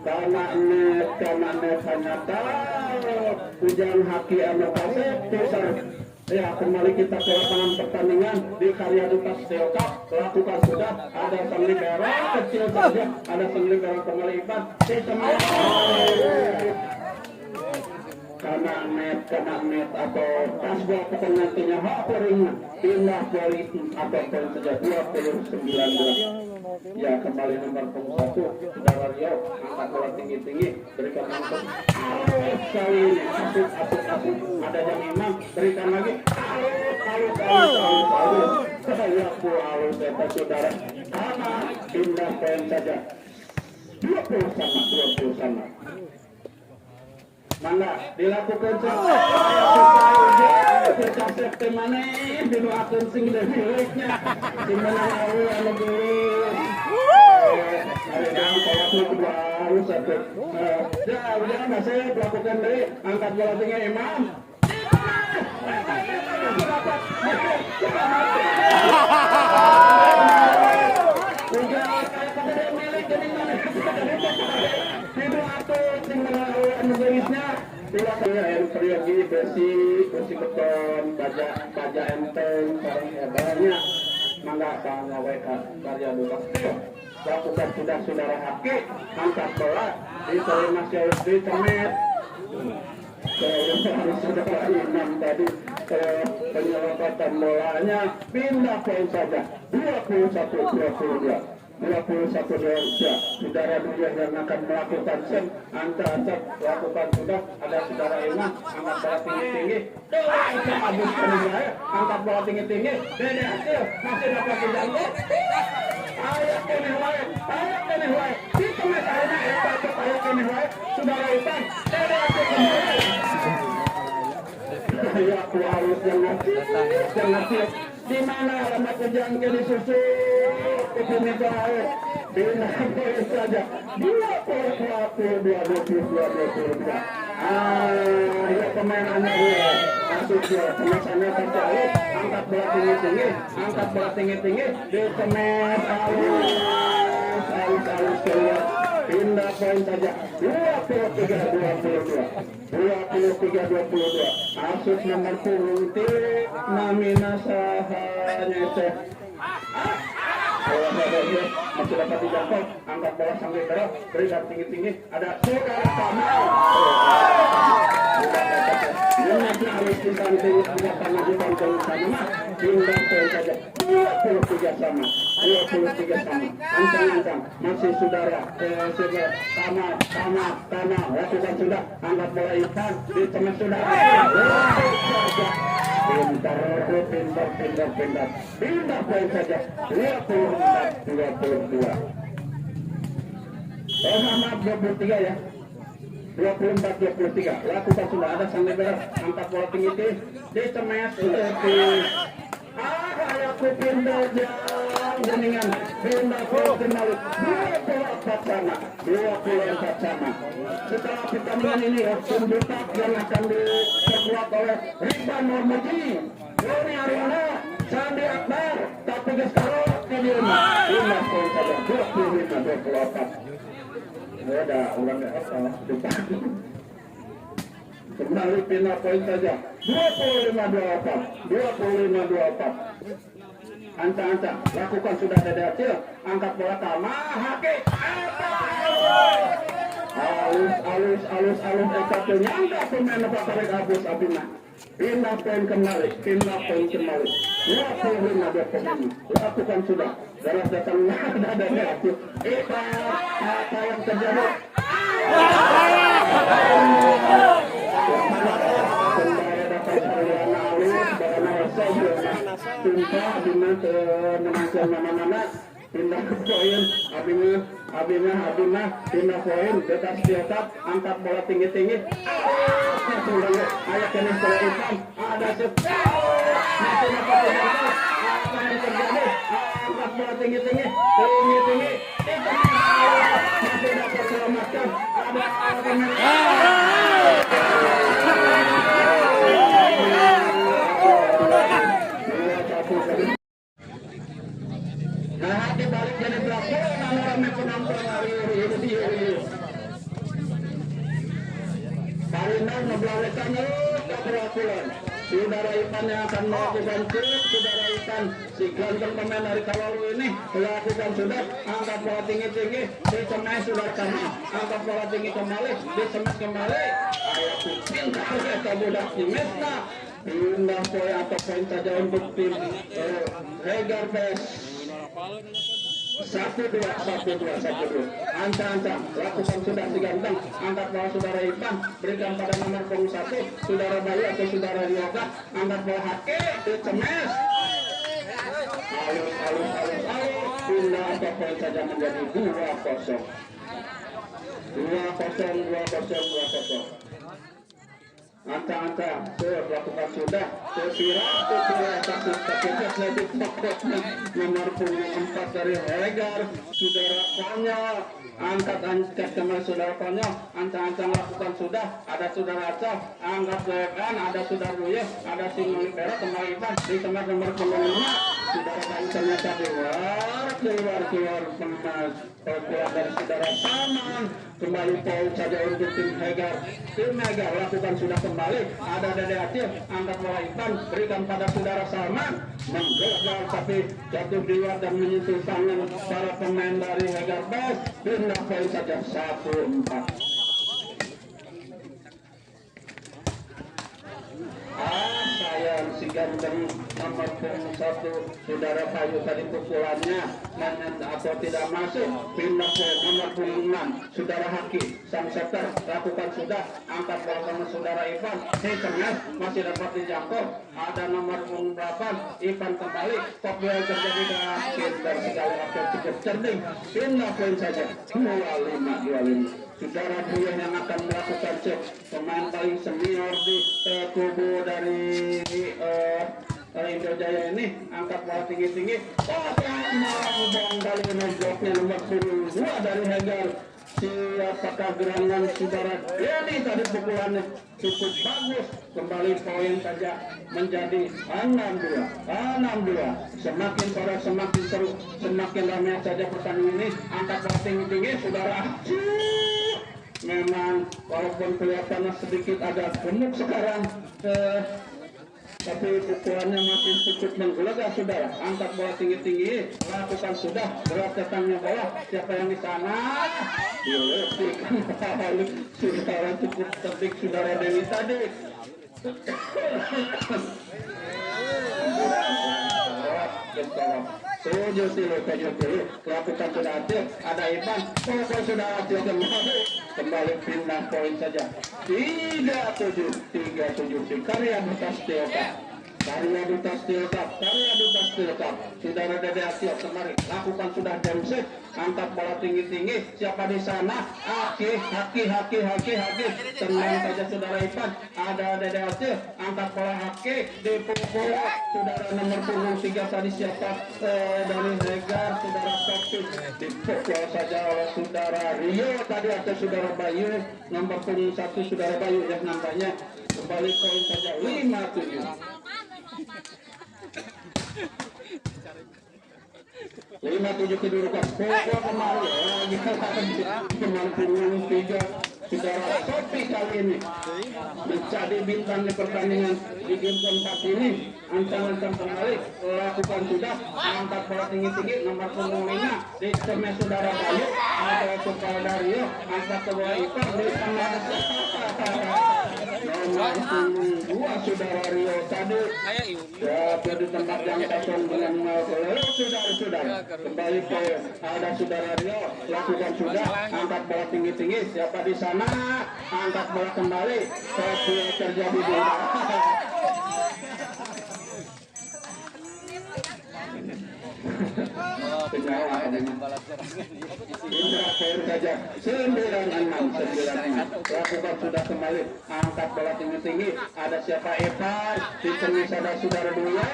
Speaker 2: karena net hanya tahu hujan haki anu kasih besar. Ya, kembali kita ke lapangan pertandingan di Karya Dutas Teokap. Lakukan sudah, ada sang libero kecil saja, ada sang libero kembali Ipan karena net atau tasbol pokoknya nantinya hapuring pindah dari atau poin saja 20-19. Ya, kembali nomor punggung 1 saudara Riau angkat bola tinggi berikan langsung kali ini asuk ada yang Imam berikan lagi saya halus saudara sama pindah poin saja 20 sama mana dilakukan secap temane didoakan sing miliknya sing menang anu geus ada kolaknya kedua harus satu udah masih lakukan dari angkat bola tinggi Imam Priyogi bersih beton baja enteng sarang banyak mangga panggawe karya duka. Lakukan sudah saudara Haki, angkat bola, diterima di cemet. Saudara Imam tadi penyelamatan bolanya pindah poin saja 21-22. 21-22. Saudara Duya yang akan melakukan set, angkat lakukan sudah. Ada saudara Imam angkat bola tinggi-tinggi. Itu habis penilai, angkat bola tinggi-tinggi. Dede hasil masih dapat dijangkau. Ayak kene wae, ayak kene wae. Di tengah sana eta ayak kene wae. Saudara Ipan, dede hasil kembali. Ya aku harus jangan di mana alamat kejangkau disusul. Itu baik, bina saja 22. Ya pemainannya masuk ya, pemainannya tercari, angkat bola tinggi-tinggi, di semet halus keluar, pindah poin saja 23-22. Asus nomor putih namina sahanya cek. Masih dapat dijangkau, angkat bola sampai belok, berikan tinggi-tinggi, ada saudara Kamal. Nanti harus tinggal tinggi tidak pernah dibantu sama, tinggal saja 23 sama. Ancang-ancang masih saudara Kamal, lakukan sudah, angkat bola Ipan di tengah saudara. Pindah poin saja 24-22. Maaf 23 ya. 24-23. Lakukan sudah, ada sampai berat, angkat bola tinggi di cemes aku pindah jaringan, pindah kembali 24 sama. Setelah pertandingan ini tim Butak yang akan diperkuat oleh Ridwan Normuji, Roni Ariana, Sandi Akbar, tapi Gestaro di rumah 5 poin saja 25-24. Ada orang nggak apa depan. Kembali pindah poin saja 25-24. Ancang-ancang lakukan sudah ada hasil, angkat bola Tama Haki. Alus ekatunya angkat pemain Pak Tarik Abus Abina. Pindah poin kembali 25-25. Lakukan sudah, dalam datangnya ada hasil. Apa yang terjadi? Pindah mana-mana pindah poin Abimah pindah poin dekat siasat, angkat bola tinggi-tinggi. Ayah kena bola hitam, ada masih dapat dijangkau. Apa yang terjadi? Angkat bola tinggi-tinggi itu masih dapat selamatkan. Ada Haki balik jadi belakang, rame penonton hari ini. Parinang ngebelawekannya ke perwakilan. Saudara Ipan yang akan melakukan saudara Ipan si ganteng pemain dari Kawalu ini melakukan sudah, angkat bola tinggi-tinggi di tengah saudara Kamal, angkat bola tinggi kembali di semet kembali. Ayo pintar kita budak timesna. Pindah poin atau poin saja untuk tim Regar Best. 1-2. Ancang-ancang lakukan sudah si ganteng, angkat bola saudara Ipan, berikan pada nomor punggung 1 saudara Bayu atau saudara Yoga, angkat bola Haki di cemes. Alus. Pindah atau poin saja menjadi 2-0. 2-0. Ancang-ancang, lakukan sudah, nomor punggung 4 dari Regar, saudara Konyol, angkat kembali saudara Konyol, ancang-ancang lakukan sudah, ada saudara Acah, angkat ke kan, ada saudara Duye, ada si Nolipera, kembali Ipan, di tengah nomor punggung 5, saudara Bayu ternyata keluar dari saudara Saman. Kembali poin saja untuk tim Hegar. Tim Hegar lakukan sudah kembali. Ada Dede Acil, angkat bola Ivan, berikan pada saudara Saman. Menggelar tapi jatuh di luar dan menyentuh tangan para pemain dari Hegar Best. Pindah poin saja 1-4. Sayang si ganteng nomor 1 saudara Bayu tadi pukulannya atau tidak masuk. Pindah ke nomor 6 saudara Haki sang setter lakukan sudah angkat bola sama saudara Ivan. Tengah masih dapat dijangkau. Ada nomor 8 Ivan kembali. Pop bola terjadi dan pintar sekali atau cukup cerdik. Pindah poin saja 25. Saudara Buya yang akan melakukan cek pemain paling senior di kubu dari Indo Jaya ini angkat bola tinggi-tinggi. Mau kali ini bloknya nomor 22 dari Hegar. Siapakah gerangan saudara Dedi tadi pukulannya cukup bagus. Kembali poin saja menjadi 6-2. Semakin sore semakin seru, semakin ramai saja pertandingan ini. Angkat bola tinggi-tinggi saudara. Memang walaupun kelihatannya sedikit agak gemuk sekarang, tapi pukulannya masih cukup menggelegar saudara. Angkat bola tinggi-tinggi, lakukan sudah berat datangnya bola. Siapa yang di sana? Dilepaskan balik saudara, cukup cerdik saudara Dewi tadi. Tujuh lakukan sudah hasil. Ada Ivan, pokoknya sudah hasil kembali pindah poin saja 3-7 karya bekas Steel Cup saudara Dede Acil kemarin lakukan sudah jam set, angkat bola tinggi-tinggi. Siapa di sana? Haki tenang saja saudara Ivan. Ada Dede Acil, angkat bola Haki dipukul saudara nomor 3 tadi siapa dari Hegar saudara Sakti, dipukul saja oleh saudara Rio tadi atau saudara Bayu nomor 1 saudara Bayu yang nampaknya. Kembali poin saja 5-7. 5-7 kedudukan. Pokok kemarin kemampuan 3 saudara Sopi kali ini menjadi bintang di pertandingan di game keempat ini. Ancang-ancang kembali lakukan sudah angkat bola tinggi-tinggi nomor 5 di semes saudara Bayu. Ada saudara Rio angkat ke bola Ivan di tengah nomor 2 saudara Rio tadi di tempat yang kosong dengan saudara kembali ke ada saudara Rio lakukan sudah angkat bola tinggi-tinggi. Siapa di sana? Angkat bola kembali. Terjadi di Indra poin saja 9-6 lakukan sudah kembali angkat bola tinggi-tinggi. Ada siapa? Evan di tengah saudara dua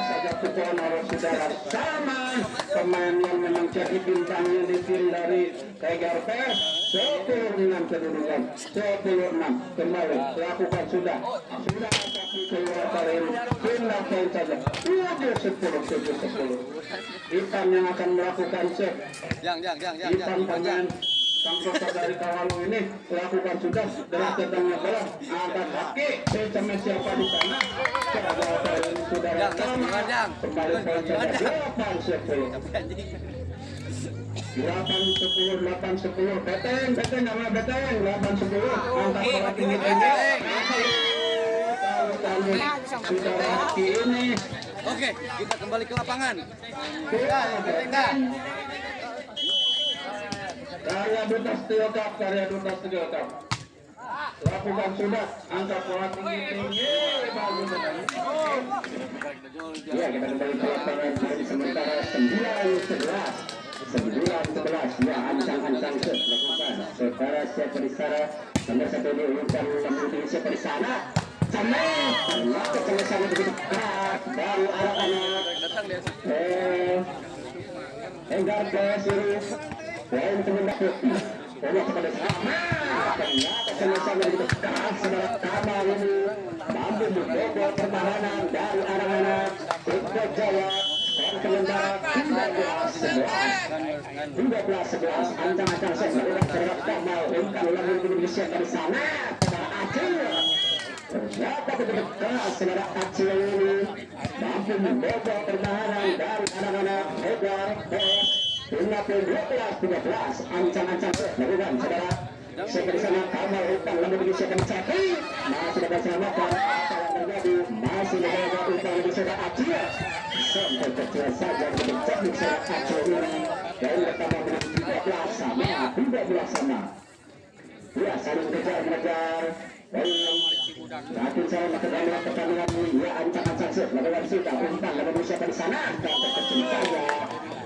Speaker 2: saja pukulan oleh saudara Saman, pemain yang memang jadi bintangnya di tim dari Tiger Pes. 10-6 kedudukan 10-6 kembali lakukan sudah tapi keluar dari pindah poin saja 7-10. Ivan yang akan melakukan set. Ivan pemain sang kota dari Kawalu ini lakukan sudah deras datangnya bola angkat kaki sama siapa di sana saudara kembali poin saja 8-10 Beteng nama Beteng 8-10 angkat bola tinggi-tinggi saudara Haki ini.
Speaker 3: Oke, kita kembali ke lapangan.
Speaker 2: Karya Duta Steel Cup lakukan sudah angkat bola tinggi-tinggi bagus sekali. Ya, kita kembali ke lapangan jadi sementara 9-11 ya ancang-ancang set lakukan saudara siapa di sana nomor 1 ini umpan menuju siapa di sana sama sama begitu keras baru anak-anak Enggar ke series poin kemendak poin kepada sama ternyata sama begitu keras saudara Kamal ini mampu membobol pertahanan dari anak-anak Indo Jaya skor sementara 12-11 ancang-ancang set melakukan serangan Kamal umpan lalu Indonesia dari sana saudara Acil ternyata betul keras saudara Acil ini mampu membobol pertahanan dari anak-anak Hegar Bos 12-13 ancang-ancang set melakukan saudara seperti sana Kamal umpan lalu Indonesia dari satu masih dapat selamatkan apa yang terjadi masih ada umpan dari saudara Acil sampai kecil saja mencetak saudara Acil ini dari pertama menit 13 sama ya saling kejar-kejar makin saya melakukan pertandingan ini ya ancang-ancang set melakukan sudah umpan lalu siapa di sana dan terkecil saja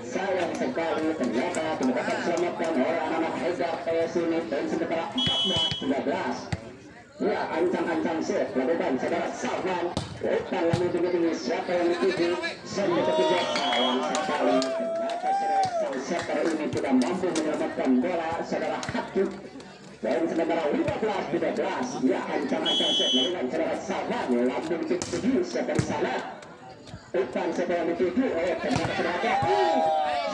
Speaker 2: sayang sekali ternyata tidak dapat diselamatkan oleh anak-anak Hegar PS ini dan sementara 14-13 ya ancang-ancang set melakukan saudara Salman umpan lalu tinggi-tinggi siapa yang dituju sampai ketiga sayang sekali ternyata sang setter ini tidak mampu menyelamatkan bola saudara Hatip dan sementara 15-13 ya ancang-ancang set melakukan saudara Salman lambung tinggi siapa di sana umpan siapa yang dituju ternyata saudara Tepi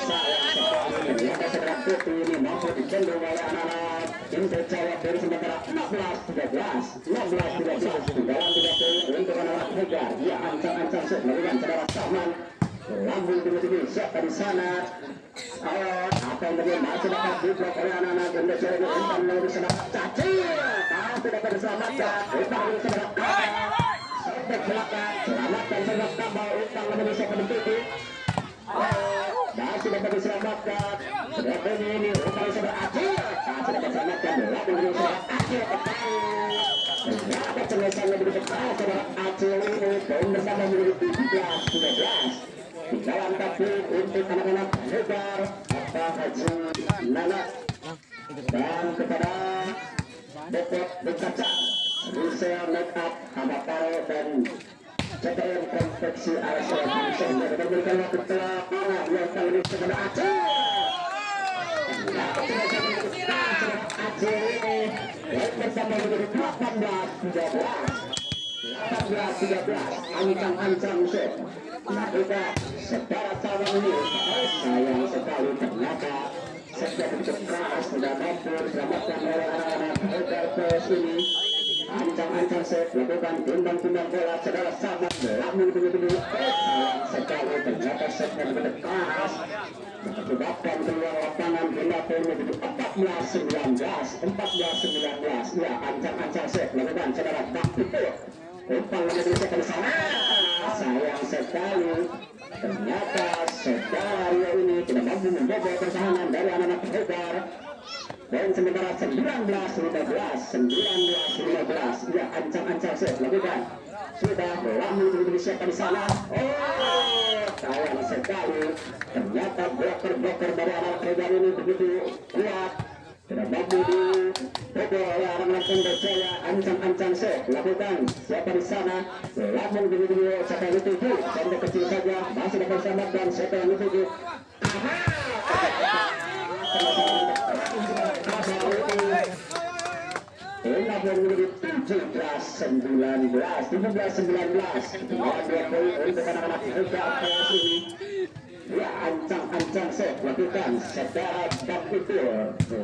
Speaker 2: sayang sekali ternyata saudara Tepi ini mampu dicendung oleh anak-anak Indo Jaya dari sementara 16-13 dalam 30 untuk anak-anak Hegar ya ancang-ancang set melakukan saudara Salman lambung tinggi siapa di sana apa yang terjadi masih dapat diblok oleh anak-anak Indo Jaya ini umpan melalui saudara Caci masih dapat diselamatkan umpan melalui saudara sampai belakang selamatkan saudara Kabal umpan melalui siapa dituju masih dapat diselamatkan saudara ini umpan saudara Acil masih dapat diselamatkan lambung melalui saudara Acil ternyata penyelesaian lebih dekat saudara Acil ini dan bersama menjadi 17-13 di dalam kaki untuk anak-anak Hegar apa Haji Nana dan kepada Depot Berkaca Rizal Make Up Habaparo dan CTM Konveksi ASL bisa memberikan waktu telah para yang kali kepada Aceh Aceh ini bersama menjadi 18-13 ancang-ancang set melakukan secara calon ini sayang sekali ternyata setiap begitu keras tidak mampu diselamatkan oleh anak-anak Hegar PS ini ancang-ancang set melakukan timbang-timbang bola saudara sama namun begitu sayang sekali ternyata setnya begitu keras mengakibatkan keluar lapangan bila begitu 14-19 ya ancang-ancang set melakukan saudara tak itu umpan lagi ke sana sayang sekali ternyata saudara Rio ini tidak mampu membobol pertahanan dari anak-anak Hegar dan sementara 19-15 ya ancang-ancang set lakukan sudah lambung Indonesia di sana sayang sekali ternyata bloker dari anak Hegar ini begitu kuat tidak mampu dibobol oleh anak-anak Indo Jaya ancang-ancang set lakukan siapa di sana lambung begitu siapa yang dituju sampai kecil saja masih dapat diselamatkan siapa yang dituju ini menjadi 17-19 dua poin untuk anak-anak Hegar PS ini ya ancang-ancang set lakukan secara bak itu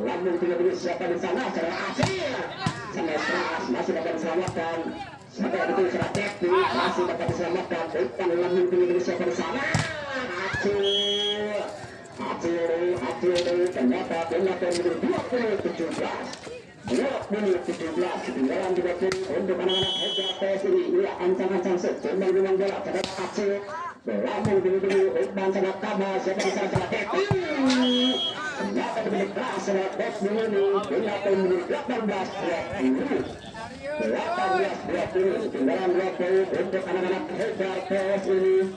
Speaker 2: lambung tinggi siapa di sana secara Acil sampai keras masih dapat diselamatkan siapa yang itu secara Tepi masih dapat diselamatkan umpan lambung tinggi siapa di sana Acil ternyata bola menjadi 20-17 ketinggalan 20 untuk anak-anak Hegar PS ini ya ancang-ancang set timbang-timbang bola secara Acil lambung tinggi umpan sangat tabah siapa di sana Tepi ternyata begitu keras sangat bos ini bola menjadi 18-20 ketinggalan 20 untuk anak-anak Hegar PS ini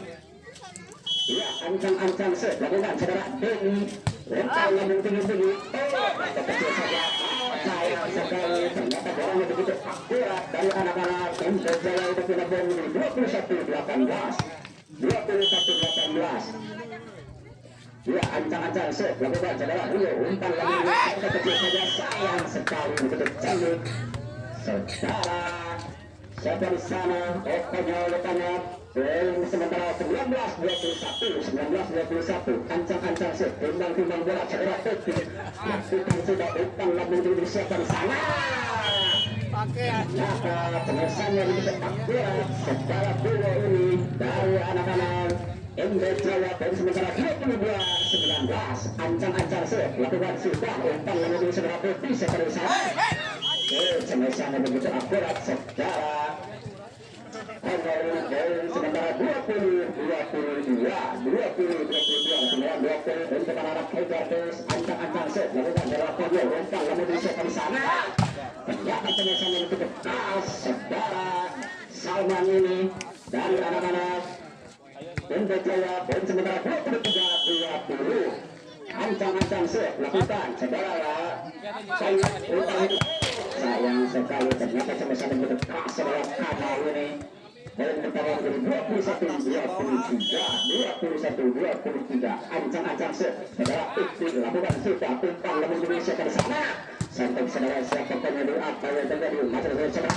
Speaker 2: ya ancang-ancang set lakukan saudara Dewi umpan lambung tinggi kecil saja sayang sekali ternyata bolanya begitu akurat dari anak-anak Indo Jaya itu sudah menjadi 21-18 ya ancang-ancang set lakukan saudara Rio umpan lambung kecil saja sayang sekali begitu cantik saudara siapa di sana pokoknya lupanya Poin sementara 19-21 ancang-ancang set timbang-timbang bola cedera Putih lakukan sudah umpan namun disiapkan sana maka penyelesaiannya lebih akurat secara bola ini dari anak-anak Ende Jaya. Poin sementara 22-19 ancang-ancang set lakukan sudah umpan namun segera Putih seperti sana penyelesaiannya begitu akurat secara sementara 20-22 untuk anak Hegartus ancang-ancang set lakukan gerakan dia umpan lalu disiapkan di sana ternyata penyelesaian yang cukup keras saudara Salman ini dari anak-anak Ende Jaya. Poin sementara 23-20 ancang-ancang set lakukan saudara sayang sekali ternyata penyelesaian yang cukup keras saudara Kamal ini. Dan pertama menjadi 21-23 ancang-ancang set saudara Putih lakukan sudah umpan lalu Indonesia ke sana sampai saudara siapa penyedih apa yang terjadi masih ada saudara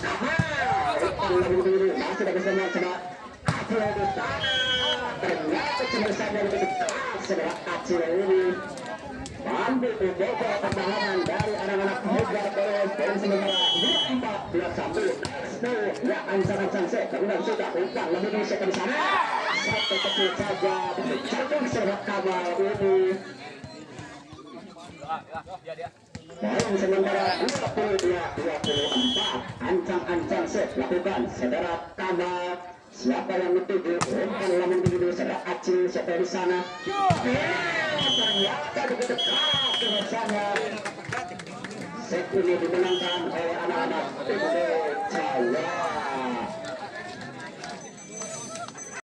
Speaker 2: umpan lalu Indonesia masih ada bersama saudara Acil di sana ternyata penyelesaian yang cukup keras saudara Acil ini mampu menjaga pertahanan dari anak-anak Hegartus. Dan sementara 24-21 ya ancang-ancang set kemudian sudah umpan lalu Indonesia ke sana satu kecil saja terjatuh saudara Kamal ini. Dan sementara 22-24 ancang-ancang set lakukan saudara Kamal. Siapa yang menuju umpan lalu menuju saudara Acil siapa di sana ternyata begitu keras penyelesaiannya. Set ini dimenangkan oleh anak-anak Ende Jaya.